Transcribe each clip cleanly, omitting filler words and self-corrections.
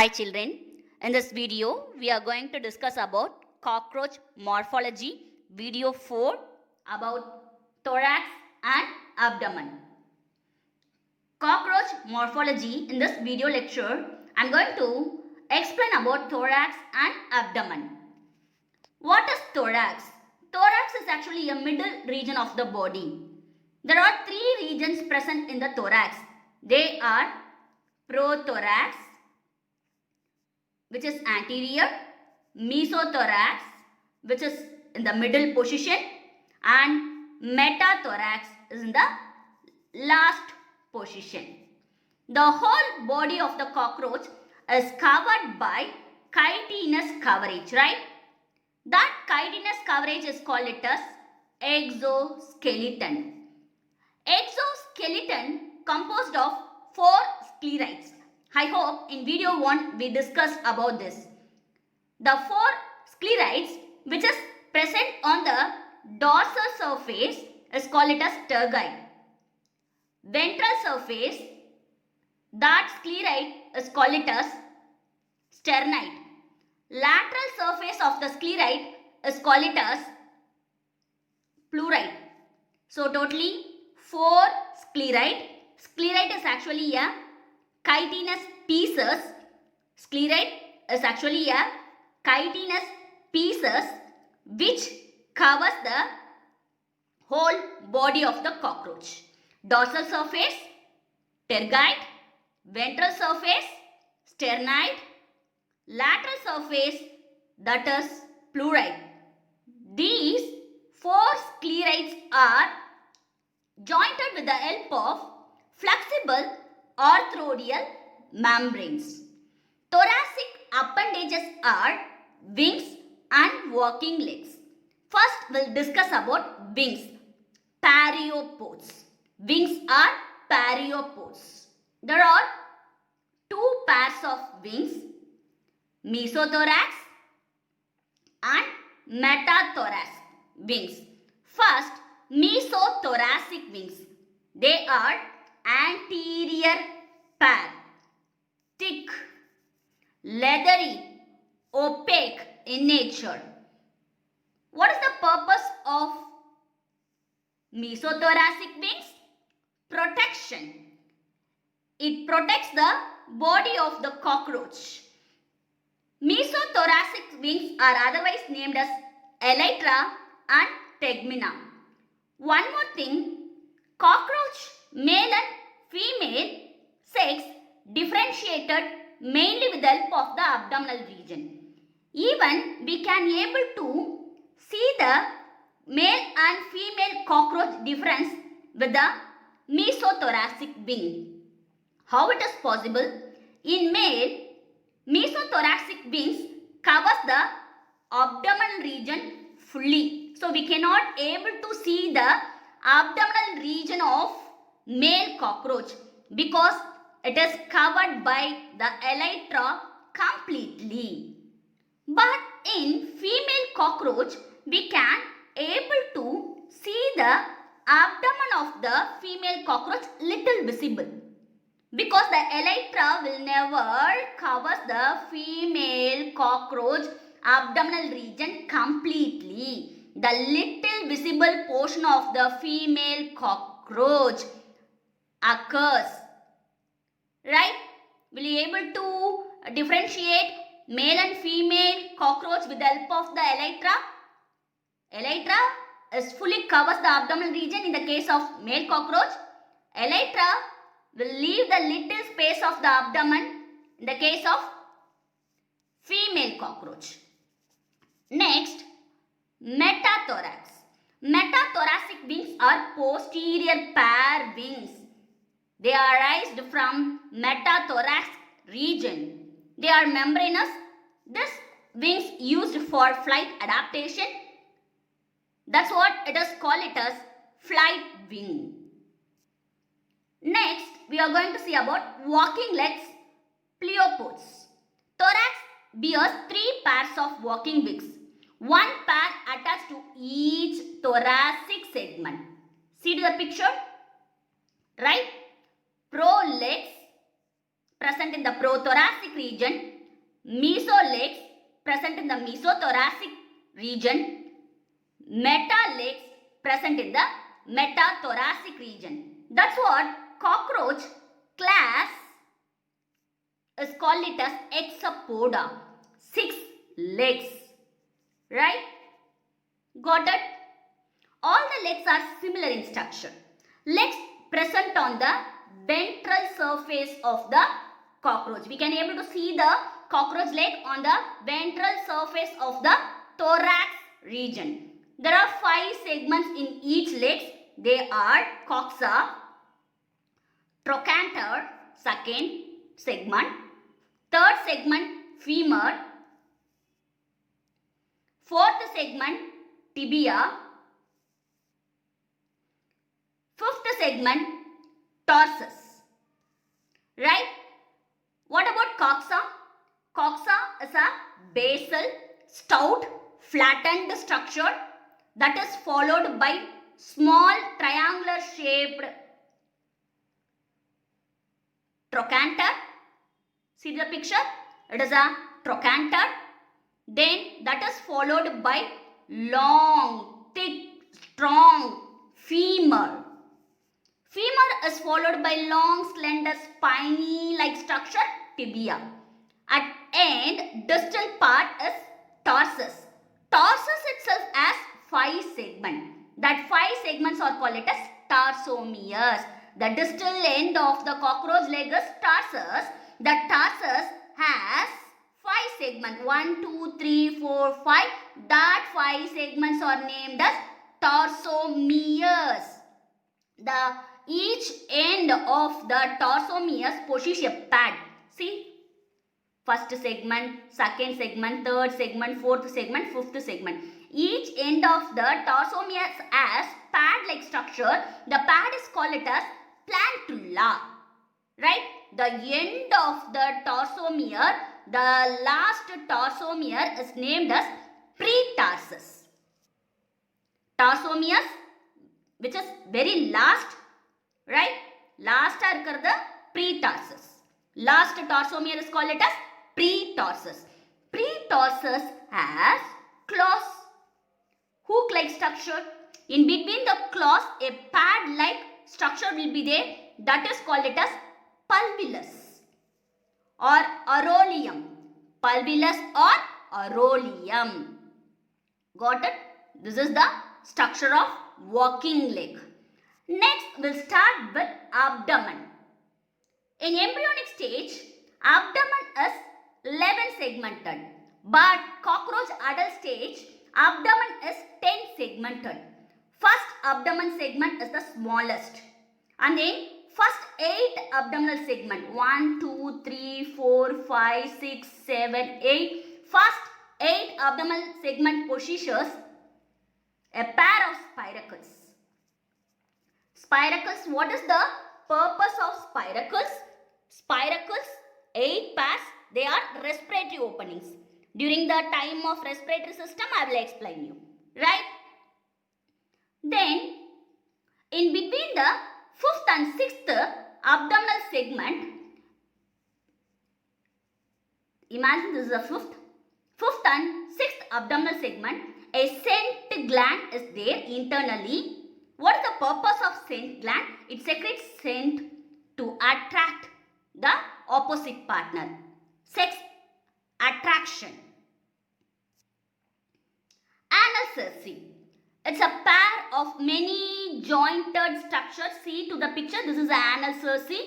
Hi children, in this video we are going to discuss about cockroach morphology, video 4 about thorax and abdomen. Cockroach morphology, in this video lecture I am going to explain about thorax and abdomen. What is thorax? Thorax is actually a middle region of the body. There are three regions present in the thorax. They are prothorax, which is anterior, mesothorax, which is in the middle position, and metathorax is in the last position. The whole body of the cockroach is covered by chitinous coverage, right? That chitinous coverage is called it as exoskeleton. Exoskeleton composed of 4 sclerites. I hope in video 1 we discussed about this. The 4 sclerites which is present on the dorsal surface is called it as tergite. Ventral surface, that sclerite is called it as sternite. Lateral surface of the sclerite is called it as pleurite. So totally 4 sclerite. Sclerite is actually a chitinous pieces. Sclerite is actually a chitinous pieces which covers the whole body of the cockroach. Dorsal surface, tergite. Ventral surface, sternite. Lateral surface, that is pleurite. These 4 sclerites are jointed with the help of flexible arthrodial membranes. Thoracic appendages are wings and walking legs. First, we'll discuss about wings. Periopods. Wings are periopods. There are 2 pairs of wings, mesothorax and metathorax wings. First, mesothoracic wings. They are anterior pair, thick, leathery, opaque in nature. What is the purpose of mesothoracic wings? Protection. It protects the body of the cockroach. Mesothoracic wings are otherwise named as elytra and tegmina. One more thing, cockroach male and female sex differentiated mainly with the help of the abdominal region. Even we can able to see the male and female cockroach difference with the mesothoracic wing. How it is possible? In male, mesothoracic wings covers the abdominal region fully. So we cannot able to see the abdominal region of male cockroach because it is covered by the elytra completely. But in female cockroach, we can able to see the abdomen of the female cockroach little visible. Because the elytra will never cover the female cockroach abdominal region completely. The little visible portion of the female cockroach occurs. Right? Will you able to differentiate male and female cockroach with the help of the elytra? Elytra is fully covers the abdominal region in the case of male cockroach. Elytra will leave the little space of the abdomen in the case of female cockroach. Next, metathorax. Metathoracic wings are posterior pair wings. They are raised from metathorax region. They are membranous. This wings used for flight adaptation. That's what it is called it as flight wing. Next, we are going to see about walking legs, pleopods. Thorax bears 3 pairs of walking wings. 1 pair attached to each thoracic segment. See to the picture? Right? Prolegs present in the prothoracic region Mesolegs present in the mesothoracic region. Metalegs present in the metathoracic region. That's what cockroach class is called it as hexapoda. 6 legs. Right? Got it? All the legs are similar in structure. Legs present on the ventral surface of the cockroach. We can able to see the cockroach leg on the ventral surface of the thorax region. There are 5 segments in each leg. They are coxa, trochanter, second segment, third segment femur, fourth segment tibia, fifth segment tarsus. Right? What about coxa? Coxa is a basal, stout, flattened structure that is followed by small triangular shaped trochanter. See the picture? It is a trochanter. Then that is followed by long, thick, strong femur. Femur is followed by long, slender, spiny-like structure tibia. At end, distal part is tarsus. Tarsus itself has 5 segments. That 5 segments are called it as tarsomeres. The distal end of the cockroach leg is tarsus. The tarsus has 5 segments. 1, 2, 3, 4, 5. That 5 segments are named as tarsomeres. Each end of the tarsomeres possess a pad. See? First segment, second segment, third segment, fourth segment, fifth segment. Each end of the tarsomeres has pad-like structure. The pad is called it as plantula. Right? The end of the tarsomere, the last tarsomere is named as pretarsus. Tarsomeres, which is very last, right? Last are the pretarsus. Last tarsomere is called it as pretarsus. Pretarsus has claws, hook-like structure. In between the claws, a pad-like structure will be there. That is called it as pulvillus or aurolium. Pulvillus or aurolium. Got it? This is the structure of walking leg. Next, we'll start with abdomen. In embryonic stage, abdomen is 11 segmented. But cockroach adult stage, abdomen is 10 segmented. First abdomen segment is the smallest. And then first 8 abdominal segment. 1, 2, 3, 4, 5, 6, 7, 8. First 8 abdominal segment possesses a pair of spiracles. Spiracles, what is the purpose of spiracles? Spiracles, 8 pairs, they are respiratory openings. During the time of respiratory system, I will explain you. Right? Then, in between the 5th and 6th abdominal segment, imagine this is the 5th and 6th abdominal segment, a scent gland is there internally. What is the purpose of scent gland? It secretes scent to attract the opposite partner. Sex attraction. Anal cerci. It's a pair of many jointed structures. See to the picture. This is the anal cerci.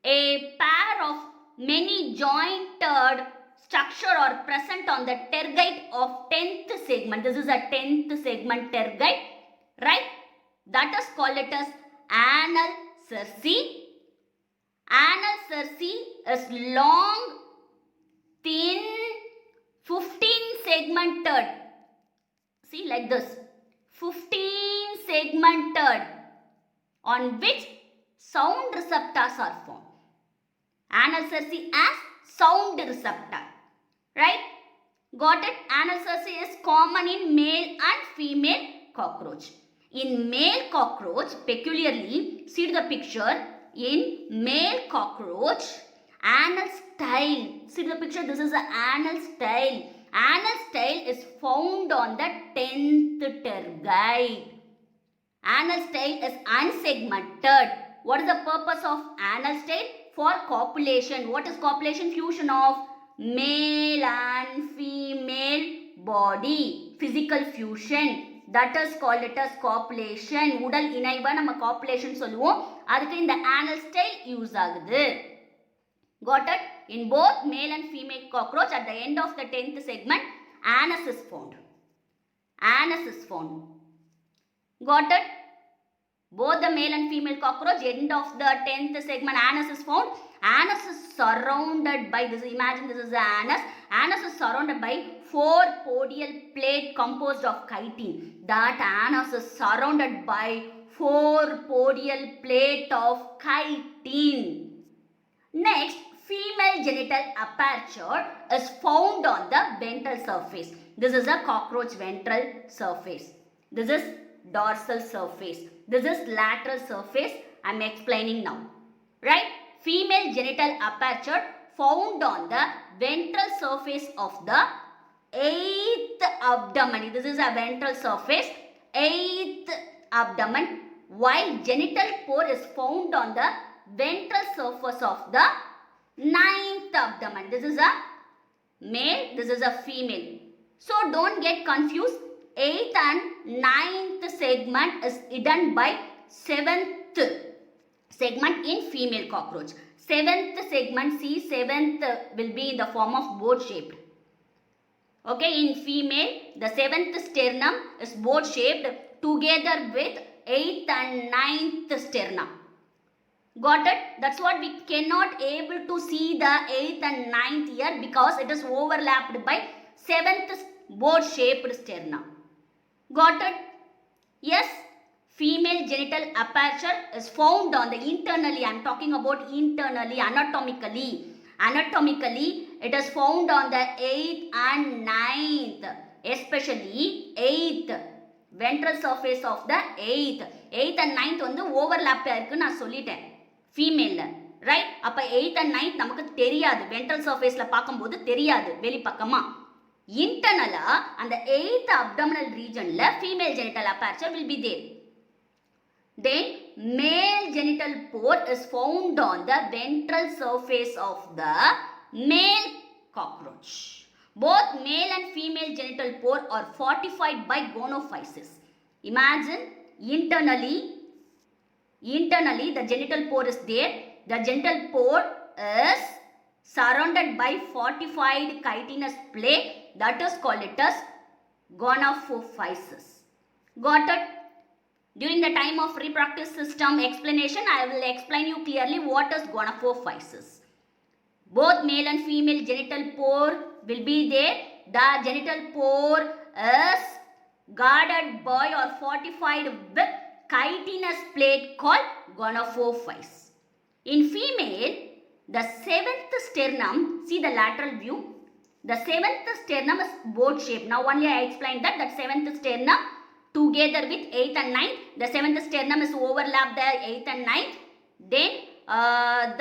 A pair of many jointed structure are present on the tergite of 10th segment. This is a 10th segment tergite. Right? That is called it as anal cerci. Anal cerci is long, thin, 15 segmented. See like this. 15 segmented on which sound receptors are formed. Anal cerci as sound receptor. Right? Got it? Anal cerci is common in male and female cockroach. In male cockroach, peculiarly, see the picture. In male cockroach, anal See the picture, this is the anal style. Anal style is found on the 10th tergite. Anal style is unsegmented. What is the purpose of anal style? For copulation. What is copulation? Fusion of male and female body. Physical fusion. That is called it as copulation. உடல் இணைவை நம்ம copulation சொல்லுவோம். அதுக்கு இந்த anal style use ஆகுது. Got it? In both male and female cockroach, at the end of the 10th segment, anus is found. Anus is found. Got it? Both the male and female cockroach, end of the 10th segment, anus is found. Anus is surrounded by this. Imagine this is the anus. Anus is surrounded by 4 podial plate composed of chitin. That anus is surrounded by 4 podial plate of chitin. Next, female genital aperture is found on the ventral surface. This is a cockroach ventral surface. This is dorsal surface. This is lateral surface. I am explaining now. Right? Female genital aperture found on the ventral surface of the 8th abdomen. This is a ventral surface. 8th abdomen. While genital pore is found on the ventral surface of the 9th abdomen. This is a male, this is a female. So don't get confused. 8th and 9th segment is hidden by 7th segment in female cockroach. 7th segment, see 7th will be in the form of boat shaped. Okay, in female, the 7th sternum is boat shaped together with 8th and 9th sternum. Got it? That's what we cannot able to see the 8th and 9th here because it is overlapped by 7th boat shaped sternum. Got it? Yes. Female genital aperture is found on the internally. I am talking about internally, anatomically. Anatomically, it is found on the 8th and 9th. Especially 8th. Ventral surface of the 8th. 8th and 9th வந்து overlap இருக்குன்னு நான் சொல்லிட்டேன். Female. Right? அப்ப 8th and 9th நமக்கு தெரியாது. Ventral surfaceல பார்க்கும்போது தெரியாது. வெளி பக்கமா. Internally, and the 8th abdominal region, female genital aperture will be there. Then, male genital pore is found on the ventral surface of the male cockroach. Both male and female genital pore are fortified by gonophysis. Imagine, internally the genital pore is there. The genital pore is surrounded by fortified chitinous plate. That is called it as gonophysis. Got it? During the time of reproductive system explanation, I will explain you clearly what is gonophysis. Both male and female genital pore will be there. The genital pore is guarded by or fortified with chitinous plate called gonophysis. In female, the 7th sternum, see the lateral view. The 7th sternum is boat shaped. Now only I explained that 7th sternum together with 8th and 9th. The 7th sternum is overlapped the 8th and 9th. Then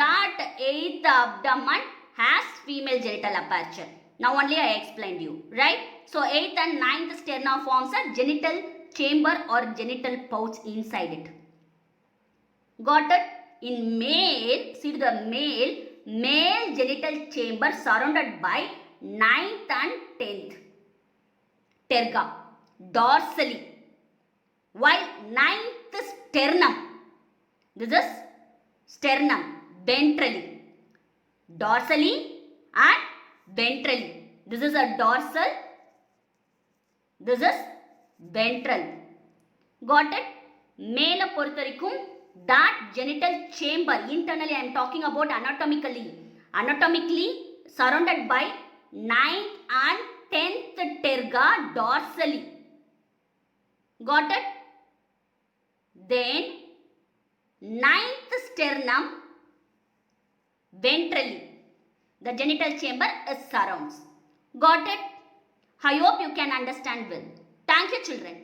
that 8th abdomen has female genital aperture. Now only I explained you. Right? So 8th and 9th sternum forms a genital chamber or genital pouch inside it. Got it? In male, see the male genital chamber surrounded by 9th and 10th terga dorsally, while 9th sternum, this is sternum ventrally, dorsally and ventrally. This is a dorsal, this is ventral. Got it? மேல பொறுத்தவரைக்கும் that genital chamber, internally I am talking about anatomically surrounded by 9th and 10th terga dorsally. Got it? Then 9th sternum ventrally. The genital chamber is surrounds. Got it? I hope you can understand well. Thank you, children.